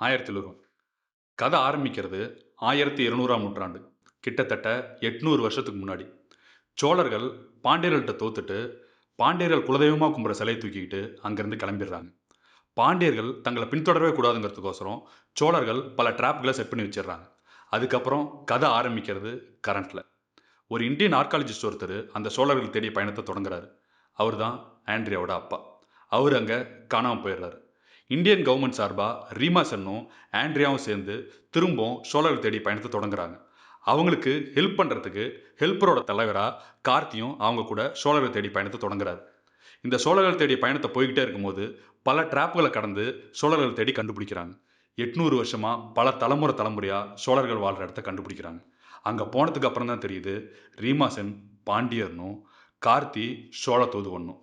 1700 கதை ஆரம்பிக்கிறது 1200ஆம் நூற்றாண்டு. கிட்டத்தட்ட 800 வருஷத்துக்கு முன்னாடி. சோழர்கள் பாண்டியர்கள்ட்ட தோத்துட்டு, பாண்டியர்கள் குலதெய்வமா கும்பிட்ற சிலைய தூக்கிக்கிட்டு அங்கேருந்து கிளம்பிடுறாங்க. பாண்டியர்கள் தங்களை பின்தொடரவே கூடாதுங்கிறதுக்கோசரம் சோழர்கள் பல ட்ராப்களை செட் பண்ணி வச்சிடுறாங்க. அதுக்கப்புறம் கதை ஆரம்பிக்கிறது கரண்ட்ல. ஒரு இந்தியன் ஆர்காலஜிஸ்ட் ஒருத்தர் அந்த சோழர்கள் தேடிய பயணத்தை தொடங்குறாரு. அவர் தான் ஆண்ட்ரியாவோட அப்பா. அவர் அங்கே காணாமல் போயிடுறாரு. இந்தியன் கவர்மெண்ட் சார்பாக ரீமாசன்னும் ஆண்ட்ரியாவும் சேர்ந்து திரும்பவும் சோழர்கள் தேடி பயணத்தை தொடங்குறாங்க. அவங்களுக்கு ஹெல்ப் பண்ணுறதுக்கு ஹெல்ப்பரோட தலைவராக கார்த்தியும் அவங்க கூட சோழர்கள் தேடி பயணத்தை தொடங்குறாரு. இந்த சோழர்கள் தேடி பயணத்தை போய்கிட்டே இருக்கும்போது பல ட்ராப்களை கடந்து சோழர்கள் தேடி கண்டுபிடிக்கிறாங்க. 800 வருஷமாக பல தலைமுறையாக சோழர்கள் வாழ்கிற இடத்த கண்டுபிடிக்கிறாங்க. அங்கே போனதுக்கு அப்புறம் தான் தெரியுது ரீமாசன் பாண்டியர்னும் கார்த்தி சோழ தூதுவனும்.